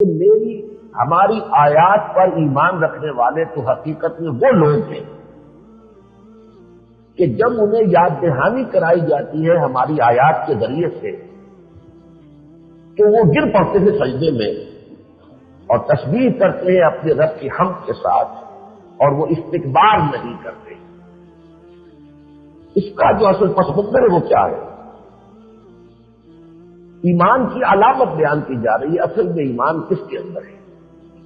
تو میری ہماری آیات پر ایمان رکھنے والے تو حقیقت میں وہ لوگ ہیں کہ جب انہیں یاد دہانی کرائی جاتی ہے ہماری آیات کے ذریعے سے تو وہ گر پڑتے ہیں سجدے میں اور تسبیح کرتے ہیں اپنے رب کی حمد کے ساتھ، اور وہ استکبار نہیں کرتے۔ اس کا جو اصل پس منظر ہے وہ کیا ہے؟ ایمان کی علامت بیان کی جا رہی ہے، اصل میں ایمان کس کے اندر ہے،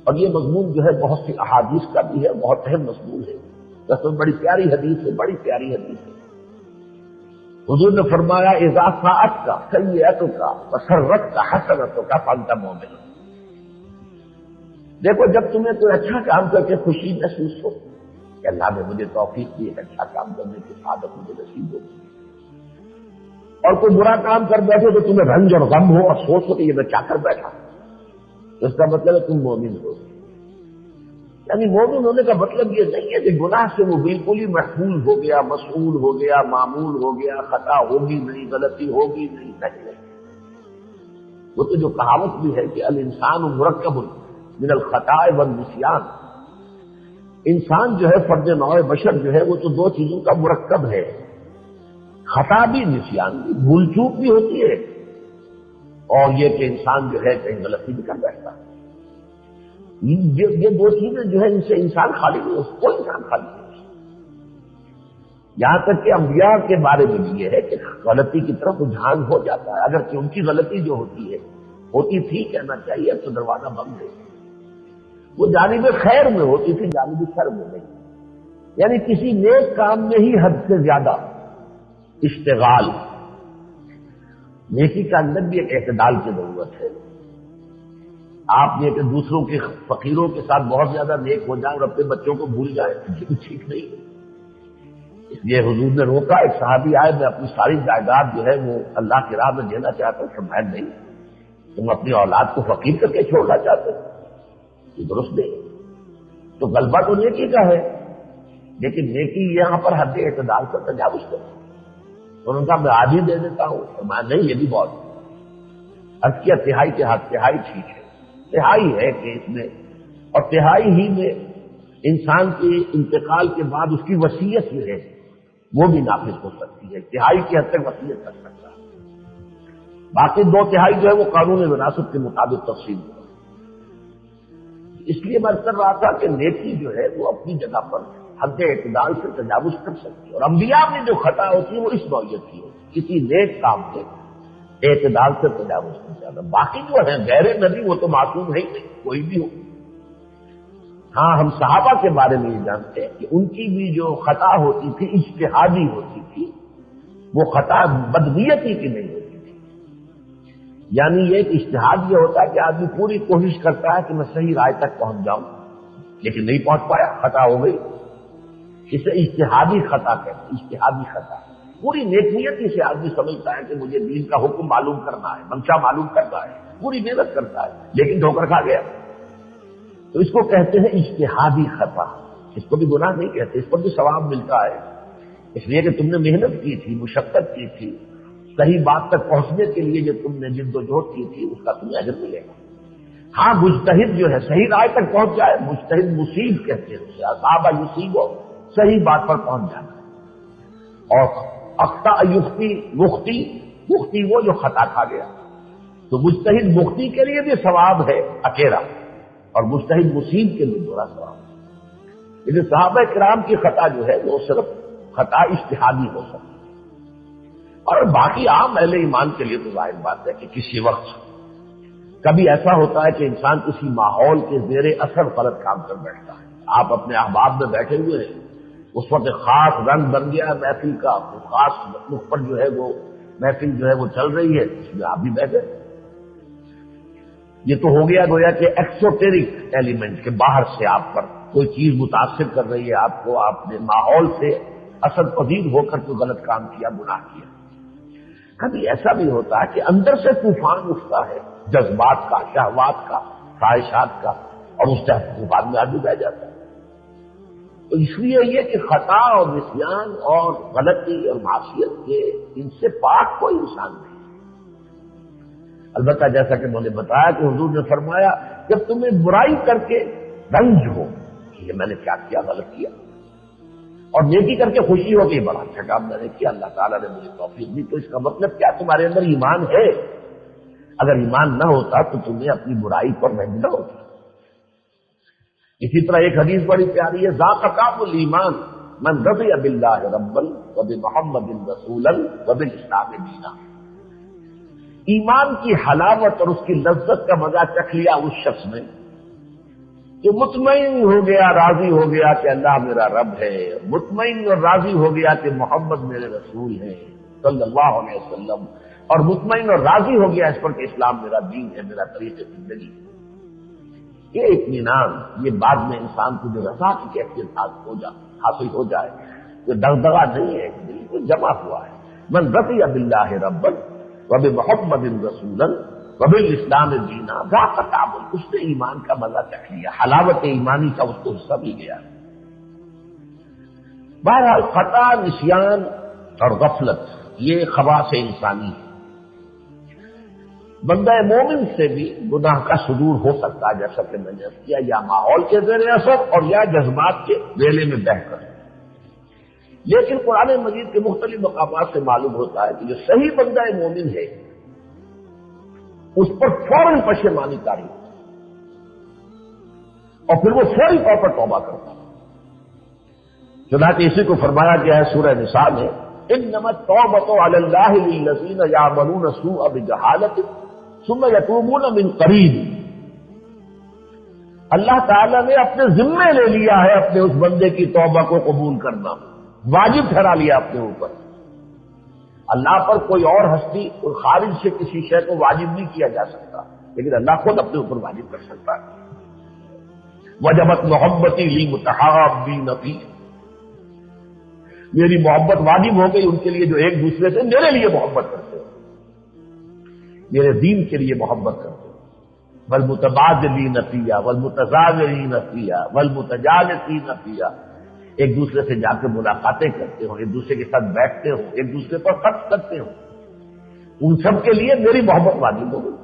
اور یہ مضمون جو ہے بہت سی احادیث کا بھی ہے، بہت اہم مضمون ہے۔ اصل بڑی پیاری حدیث ہے، بڑی پیاری حدیث ہے۔ حضور نے فرمایا اذا ساءتک سیئتک وسرتک حسنتک فانت مؤمن۔ دیکھو جب تمہیں کوئی اچھا کام کر کے خوشی محسوس ہو کہ اللہ نے مجھے توفیق دی ہے اچھا کام کرنے کی سعادت مجھے نصیب ہوگی، اور کوئی برا کام کر بیٹھے تو تمہیں رنج اور غم ہو اور سوچ ہو کہ یہ میں کیا کر بیٹھا، تو اس کا مطلب ہے تم مومن ہو۔ یعنی مومن ہونے کا مطلب یہ نہیں ہے کہ گناہ سے وہ بالکل ہی محفوظ ہو گیا، مسئول ہو گیا، معمول ہو گیا، خطا ہوگی نہیں، غلطی ہوگی نہیں، نہیں۔ وہ تو جو کہاوت بھی ہے کہ الانسان مرکب من الخطاء والنسیان، انسان جو ہے فرد نوع بشر جو ہے وہ تو دو چیزوں کا مرکب ہے، خطا بھی نسیان بھی، بھول چوک بھی ہوتی ہے، اور یہ کہ انسان جو ہے کہیں غلطی بھی کر بیٹھتا ہے۔ یہ دو چیزیں جو ہے ان سے انسان خالی نہیں ہو، کوئی انسان خالی نہیں۔ یہاں تک کہ انبیاء کے بارے میں بھی یہ ہے کہ غلطی کی طرف رجحان ہو جاتا ہے، اگرچہ ان کی غلطی جو ہوتی تھی کہنا چاہیے، اب تو دروازہ بند ہے، وہ جانب خیر میں ہوتی تھی، جانب شر میں نہیں۔ یعنی کسی نیک کام میں ہی حد سے زیادہ اشتغال، نیکی کا اندر بھی ایک اعتدال کی ضرورت ہے۔ آپ یہ کہ دوسروں کے فقیروں کے ساتھ بہت زیادہ نیک ہو جائیں اور اپنے بچوں کو بھول جائیں، یہ بھی ٹھیک نہیں ہے۔ اس لیے حضور نے روکا، ایک صحابی آئے میں اپنی ساری جائیداد جو ہے وہ اللہ کی راہ میں دینا چاہتا ہوں، فرمایا نہیں، تم اپنی اولاد کو فقیر کر کے چھوڑنا چاہتے ہو، یہ درست نہیں۔ تو غلبہ تو نیکی کا ہے، لیکن نیکی یہاں پر حد اعتدال پر تجاوز کرو۔ اور ان کا میں آدھی دے دیتا ہوں، فرمایا نہیں یہ بھی بہت عرض کیا تہائی کے ہاتھ، تہائی ٹھیک ہے، تہائی ہے کہ اس میں، اور تہائی ہی میں انسان کے انتقال کے بعد اس کی وصیت جو ہے وہ بھی نافذ ہو سکتی ہے، تہائی کی حد تک وصیت کر سکتا ہے، باقی دو تہائی جو ہے وہ قانون وراثت کے مطابق تقسیم ہو۔ اس لیے میں کر رہا تھا کہ نیکی جو ہے وہ اپنی جگہ پر حد اعتدال سے تجاوز کر سکتی ہے، اور انبیاء میں جو خطا ہوتی ہے وہ اس نوعیت کی ہوتی ہے، کسی نیک کام میں اعتدال سے تجاوز نہیں زیادہ۔ باقی جو ہیں غیر نبی وہ تو معصوم ہے ہی نہیں، کوئی بھی ہو۔ ہاں ہم صحابہ کے بارے میں یہ جانتے ہیں کہ ان کی بھی جو خطا ہوتی تھی اجتہادی ہوتی تھی، وہ خطا بدنیتی کی نہیں ہوتی تھی۔ یعنی یہ ایک اجتہاد یہ ہوتا ہے کہ آدمی پوری کوشش کرتا ہے کہ میں صحیح رائے تک پہنچ جاؤں، لیکن نہیں پہنچ پایا، خطا ہو گئی، اسے اجتہادی خطا کہتے ہیں، اجتہادی خطا۔ پوری نیکنیتی سے آدمی سمجھتا ہے کہ مجھے دین کا حکم معلوم کرنا ہے، منشا معلوم کرنا ہے، پوری محنت کرتا ہے، لیکن ٹھوکر کھا گیا، تو اس کو کہتے ہیں اجتہادی خطا۔ اس کو بھی گناہ نہیں کہتے، اس پر بھی ثواب ملتا ہے، اس لیے کہ تم نے محنت کی تھی، مشقت کی تھی، صحیح بات تک پہنچنے کے لیے جو تم نے جد و جہد کی تھی اس کا تمہیں اجر ملے گا۔ ہاں مجتہد جو ہے صحیح رائے تک پہنچ جائے، مجتہد مصیب کہتے ہیں اسے، اصاب یصیب، صحیح بات پر پہنچ جانا، اور اخطا مختی وہ جو خطا کھا گیا، تو مجتہد مختی کے لیے بھی ثواب ہے اکیلا، اور مجتہد مصیب کے لیے برا ثواب ہے۔ لیکن صحابہ کرام کی خطا جو ہے وہ صرف خطا اجتہادی ہو سکتی ہے، اور باقی عام اہل ایمان کے لیے تو ظاہر بات ہے کہ کسی وقت کبھی ایسا ہوتا ہے کہ انسان کسی ماحول کے زیر اثر غلط کام کر بیٹھتا ہے۔ آپ اپنے احباب میں بیٹھے ہوئے ہیں، اس وقت ایک خاص رنگ بن گیا ہے محفل کا، خاص رخ پر جو ہے وہ محفل جو ہے وہ چل رہی ہے، اس میں آپ بھی بیٹھے، یہ تو ہو گیا گویا کہ ایکسوٹیرک ایلیمنٹ کے باہر سے آپ پر کوئی چیز متاثر کر رہی ہے آپ کو، آپ نے ماحول سے اثر پذیر ہو کر کوئی غلط کام کیا، گناہ کیا۔ کبھی ایسا بھی ہوتا ہے کہ اندر سے طوفان اٹھتا ہے، جذبات کا، شہوات کا، خواہشات کا، اور اس طوفان میں آدمی بہ جاتا ہے۔ تو اس لیے یہ کہ خطا اور نسیان اور غلطی اور معصیت کے ان سے پاک کوئی انسان نہیں۔ البتہ جیسا کہ میں نے بتایا کہ حضور نے فرمایا جب تمہیں برائی کر کے رنج ہو کہ یہ میں نے کیا کیا، غلط کیا، اور نیکی کر کے خوشی ہو کہ یہ بڑا اچھا کام میں نے کیا، اللہ تعالیٰ نے مجھے توفیق دی، تو اس کا مطلب کیا تمہارے اندر ایمان ہے۔ اگر ایمان نہ ہوتا تو تمہیں اپنی برائی پر رنج نہ ہوتا۔ اسی طرح ایک حدیث بڑی پیاری ہے، ذاق طعم الایمان من رضی باللہ ربا وبمحمد رسولا وبالاسلام دینا۔ ایمان کی حلاوت اور اس کی لذت کا مزہ چکھ لیا اس شخص نے جو مطمئن ہو گیا، راضی ہو گیا کہ اللہ میرا رب ہے، مطمئن اور راضی ہو گیا کہ محمد میرے رسول ہیں صلی اللہ علیہ وسلم، اور مطمئن اور راضی ہو گیا اس پر کہ اسلام میرا دین ہے، میرا طریق زندگی ہے۔ یہ اطمینان، یہ بعد میں انسان کو جو رضا کی کیفیت حاصل ہو جائے، یہ دغدغہ نہیں ہے، بالکل جمع ہوا ہے۔ من رضی باللہ ربا وبمحمد رسولا وبالاسلام دینا ذاق طعم، اس نے ایمان کا مزہ چکھ لیا، حلاوت ایمانی کا اس کو حصہ بھی گیا۔ بہرحال خطا، نسیان اور غفلت یہ خواص انسانی ہے۔ بندہ مومن سے بھی گناہ کا صدور ہو سکتا ہے، جیسا کہ میں نے کیا، یا ماحول کے زیر اثر اور یا جذبات کے ویلے میں بہہ کر۔ لیکن قرآن مجید کے مختلف مقامات سے معلوم ہوتا ہے کہ جو صحیح بندہ مومن ہے اس پر فوراً پشیمانی طاری ہوتی ہے اور پھر وہ فوری طور پر توبہ کرتا ہے۔ چنانچہ اسی کو فرمایا گیا ہے سورہ نساء میں، انما التوبۃ علی اللہ للذین یعملون السوء بجہالۃ ثم یتوبون من قریب۔ اللہ تعالیٰ نے اپنے ذمے لے لیا ہے اپنے اس بندے کی توبہ کو قبول کرنا، واجب ٹھہرا لیا اپنے اوپر۔ اللہ پر کوئی اور ہستی، کوئی خارج سے کسی شے کو واجب نہیں کیا جا سکتا، لیکن اللہ خود اپنے اوپر واجب کر سکتا ہے۔ وجبت محبتی لی متحابین فی، میری محبت واجب ہو گئی ان کے لیے جو ایک دوسرے سے میرے لیے محبت کرتے ہیں، میرے دین کے لیے محبت کرتے ہیں۔ والمتبادلین فیہا والمتزاورین فیہا والمتجالسین فیہا، ایک دوسرے سے جا کے ملاقاتیں کرتے ہوں، ایک دوسرے کے ساتھ بیٹھتے ہوں، ایک دوسرے پر خرچ کرتے ہوں، ان سب کے لیے میری محبت واجب ہو گئی۔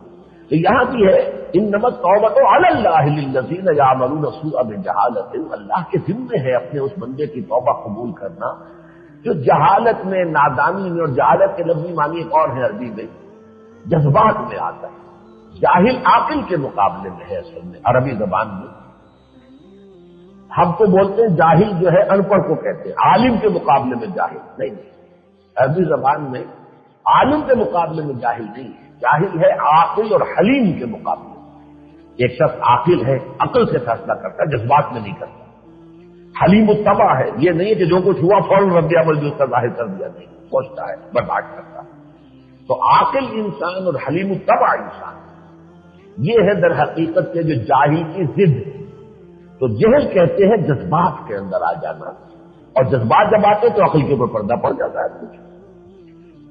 تو یہاں بھی ہے انما التوبۃ علی اللہ للذین یعملون السوء بجہالۃ، اللہ کے ذمے ہے اپنے اس بندے کی توبہ قبول کرنا جو جہالت میں، نادانی میں، اور جہالت کے لفظی معنی ایک اور ہے عربی میں، جذبات میں آتا ہے، جاہل عاقل کے مقابلے میں ہے اصل میں عربی زبان میں۔ ہم تو بولتے ہیں جاہل جو ہے ان پڑھ کو کہتے ہیں، عالم کے مقابلے میں جاہل نہیں، عربی زبان میں عالم کے مقابلے میں جاہل نہیں ہے، جاہل ہے عاقل اور حلیم کے مقابلے میں۔ ایک شخص عاقل ہے، عقل سے فیصلہ کرتا ہے، جذبات میں نہیں کرتا۔ حلیم الطبع ہے، یہ نہیں ہے کہ جو کچھ ہوا فوراً رد عمل جو اس کا ظاہر کر دیا، نہیں، سوچتا ہے، برداشت کرتا ہے۔ تو عاقل انسان اور حلیم الطبع انسان یہ ہے در حقیقت کے جو جاہل کی ضد ہے۔ تو جہل کہتے ہیں جذبات کے اندر آ جانا، اور جذبات جب آتے تو عقل کے اوپر پردہ پڑ جاتا ہے کچھ۔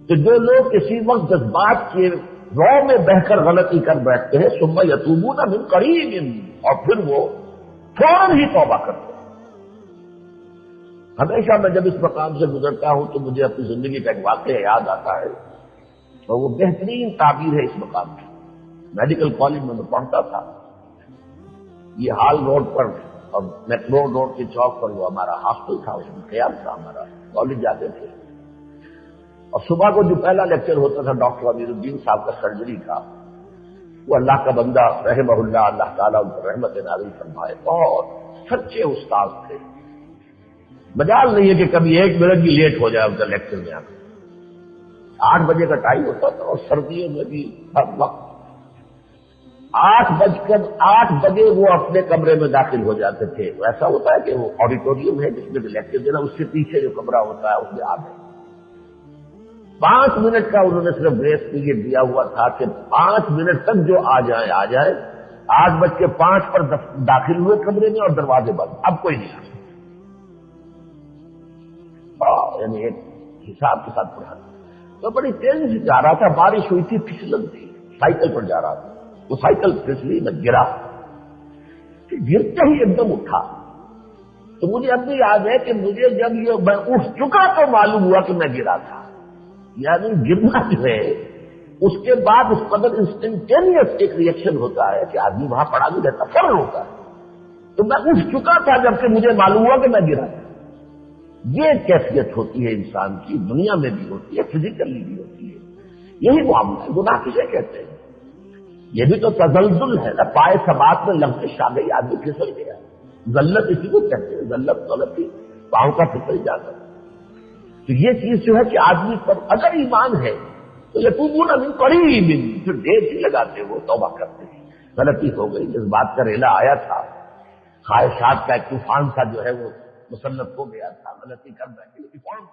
تو جو لوگ کسی وقت جذبات کے رو میں بہ کر غلطی کر بیٹھتے ہیں، ثم یتوبون من قریب، اور پھر وہ فوراً ہی توبہ کرتے ہیں۔ ہمیشہ میں جب اس مقام سے گزرتا ہوں تو مجھے اپنی زندگی کا ایک واقعہ یاد آتا ہے، اور وہ بہترین تعبیر ہے اس مقام کی۔ میڈیکل کالج میں پڑھتا تھا، یہ ہال روڈ پر اور میٹرو روڈ کے چوک پر وہ ہمارا ہاسٹل تھا، اس میں قیام تھا ہمارا، کالج جاتے تھے، اور صبح کو جو پہلا لیکچر ہوتا تھا ڈاکٹر امیر الدین صاحب کا سرجری کا، وہ اللہ کا بندہ رحمہ اللہ، اللہ تعالیٰ ان پر رحمت نازل فرمائے، بہت سچے استاد تھے۔ مجال نہیں ہے کہ کبھی ایک منٹ بھی لیٹ ہو جائے ان کا لیکچر میں آنا۔ 8 بجے کا ٹائم ہوتا تھا، اور سردیوں میں بھی ہر وقت 8 بجے وہ اپنے کمرے میں داخل ہو جاتے تھے۔ ایسا ہوتا ہے کہ وہ آڈیٹوریم ہے جس میں لیکچر دینا، اس سے پیچھے جو کمرہ ہوتا ہے اس میں آپ ہے۔ 5 منٹ کا انہوں نے صرف گریس پیریڈ دیا ہوا تھا کہ 5 منٹ تک جو آ جائے 8:05 پر داخل ہوئے کمرے میں، اور دروازے بند، اب کوئی نہیں آ سکتا۔ یعنی ایک حساب کے ساتھ پڑھا، تو بڑی تیزی سے جا رہا تھا، بارش ہوئی تھی، پھسلن تھی، سائیکل پر جا رہا تھا، وہ سائیکل پھسلی، میں گرا، گرتے ہی ایک دم اٹھا۔ تو مجھے اب بھی یاد ہے کہ مجھے جب میں اٹھ چکا تو معلوم ہوا کہ میں گرا تھا۔ یعنی گرنا جو ہے اس کے بعد اس قدر انسٹنٹینیس ایک ریئیکشن ہوتا ہے کہ آدمی وہاں پڑا بھی رہتا، فوراً ہوتا ہے. تو میں اٹھ چکا تھا جبکہ مجھے معلوم ہوا کہ میں گرا. یہ کیفیت ہوتی ہے انسان کی، دنیا میں بھی ہوتی ہے، فزیکلی بھی ہوتی ہے. یہی معاملہ ہے. گناہ کسے کہتے ہیں؟ یہ بھی تو تزلزل ہے نا. پائے ثبات میں لغزش آ گئی، آدمی پھسل گیا. ذلت اسی کو کہتے ہیں، ذلت غلطی، پاؤں کا پھسل جاتا. تو یہ چیز جو ہے کہ آدمی پر اگر ایمان ہے تو یتوبون من قریب، پھر دیر ہی لگاتے وہ توبہ کرتے ہیں. غلطی ہو گئی، اس بات کا ریلا آیا تھا، خواہشات کا ایک طوفان سا جو ہے وہ مسلط ہو گیا تھا، غلطی کر بیٹھے لیکن فوراً